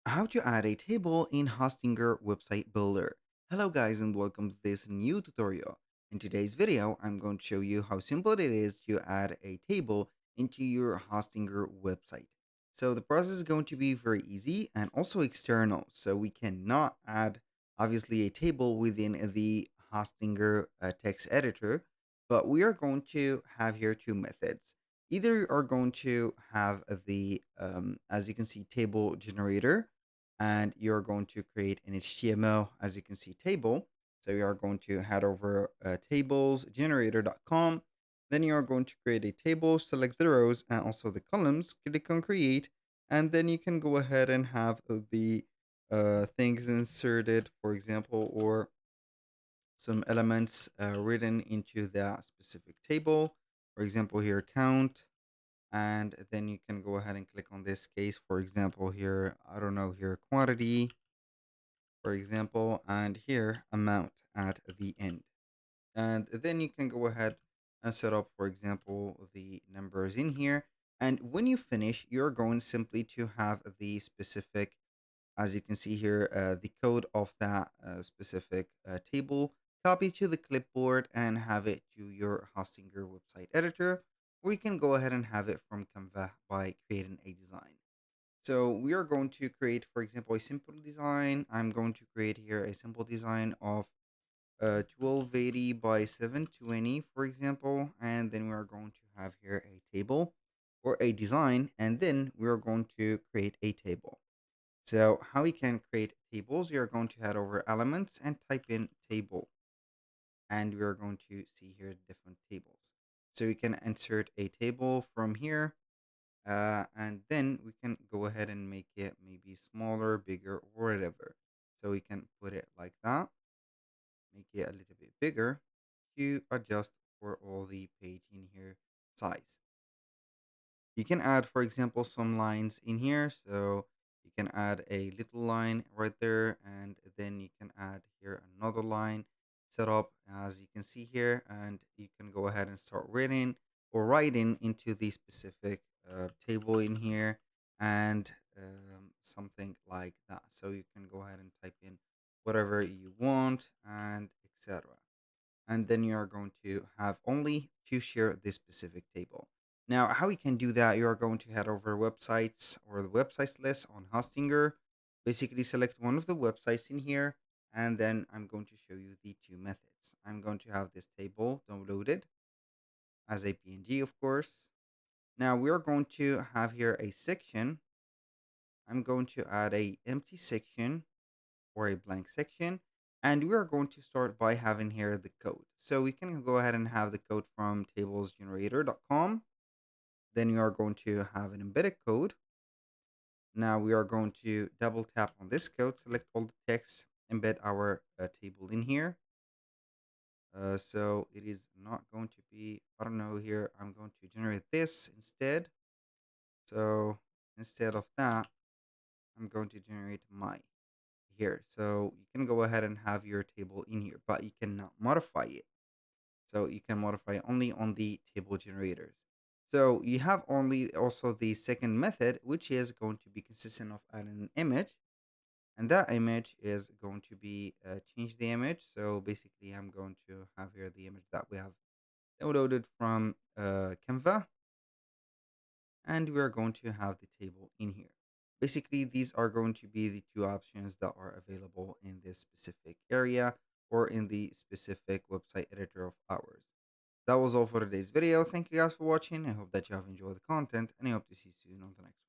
How to add a table in Hostinger Website Builder. Hello guys and welcome to this new tutorial. In today's video, I'm going to show you how simple it is to add a table into your Hostinger website. So the process is going to be very easy and also external. So we cannot add obviously a table within the Hostinger text editor, but we are going to have here two methods. Either you are going to have the, as you can see, table generator, and you're going to create an HTML, as you can see, table. So you are going to head over tablesgenerator.com. Then you are going to create a table, select the rows and also the columns, click on create, and then you can go ahead and have the things inserted, for example, or some elements written into that specific table. For example, here count, and then you can go ahead and click on this case. For example, here, I don't know, here quantity, for example, and here amount at the end. And then you can go ahead and set up, for example, the numbers in here. And when you finish, you're going simply to have the specific, as you can see here, the code of that specific table, copy to the clipboard and have it to your Hostinger website editor, or you can go ahead and have it from Canva by creating a design. So we are going to create, for example, a simple design. I'm going to create here a simple design of 1280 by 720, for example, and then we are going to have here a table or a design, and then we are going to create a table. So how we can create tables, we are going to head over elements and type in table, and we are going to see here different tables. So we can insert a table from here, and then we can go ahead and make it maybe smaller, bigger, or whatever. So we can put it like that, make it a little bit bigger to adjust for all the page in here size. You can add, for example, some lines in here. So you can add a little line right there, and then you can add here another line set up as you can see here, and you can go ahead and start reading or writing into the specific table in here, and something like that. So you can go ahead and type in whatever you want and etc, and then you are going to have only to share this specific table. Now, how you can do that, you are going to head over websites or the websites list on Hostinger. Basically, select one of the websites in here, and then I'm going to show you the two methods. I'm going to have this table downloaded as a PNG, of course. Now, we are going to have here a section. I'm going to add a empty section or a blank section. And we are going to start by having here the code. So we can go ahead and have the code from tablesgenerator.com. Then you are going to have an embedded code. Now we are going to double tap on this code, select all the text, embed our table in here. So it is not going to be, I don't know here, I'm going to generate this instead. So instead of that, I'm going to generate my here. So you can go ahead and have your table in here, but you cannot modify it. So you can modify only on the table generators. So you have only also the second method, which is going to be consistent of adding an image. And that image is going to be change the image. So basically, I'm going to have here the image that we have downloaded from Canva, and we are going to have the table in here. Basically, these are going to be the two options that are available in this specific area or in the specific website editor of ours. That was all for today's video. Thank you guys for watching. I hope that you have enjoyed the content, and I hope to see you soon on the next one.